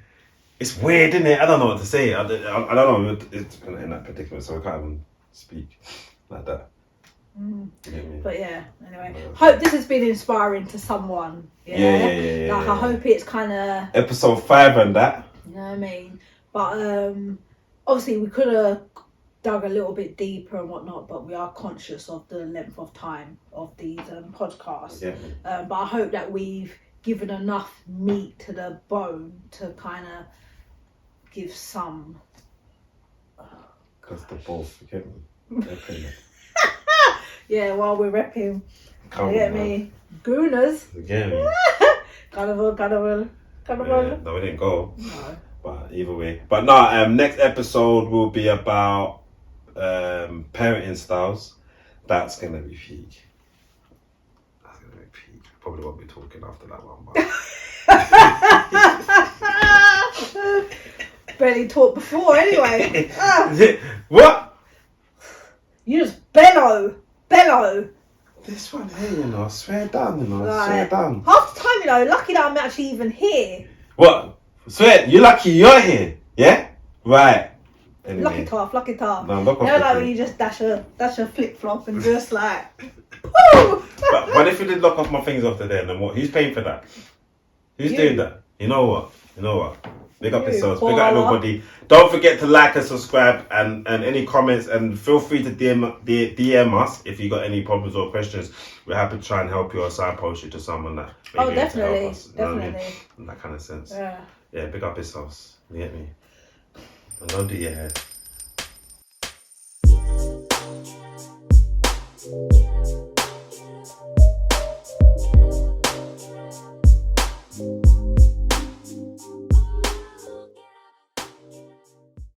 It's weird, isn't it? I don't know what to say. I don't know. It's in that predicament, so I can't even speak like that. Mm. You get me? But yeah, anyway. No. Hope this has been inspiring to someone. Yeah. Like, I hope it's kind of, Episode 5 and that. you know what I mean? But obviously we could have dug a little bit deeper and whatnot, but we are conscious of the length of time of these podcasts. Yeah. But I hope that we've given enough meat to the bone to kind of give some. Because the both, you get me? Yeah, while we're repping, Come you get on, man. me? Gooners. You get me? Carnival. Yeah, no, we didn't go. No. But either way. But no, next episode will be about parenting styles. That's gonna be peak. Probably won't be talking after that one, but Barely talked before anyway. What? You just bellow. This one here, you know, swear down, you know, Right. swear down. Half the time, you know, lucky that I'm actually even here. What? Swear, you're lucky you're here, yeah? Right. Anyway. Lucky tough. No, look off You know, the like thing. when you just dash a flip flop and just like, woo! But what if you did lock off my things after there, then what? Who's paying for that? Who's You. doing that? You know what? Big up You, yourselves. Big up baller. everybody. Don't forget to like and subscribe and any comments, and feel free to DM us if you got any problems or questions. We're happy to try and help you or signpost you to someone that may Oh, be able to help definitely. us. You know what I mean? Definitely. In that kind of sense. Yeah. Yeah, big up yourselves. You get me? And don't do your hair.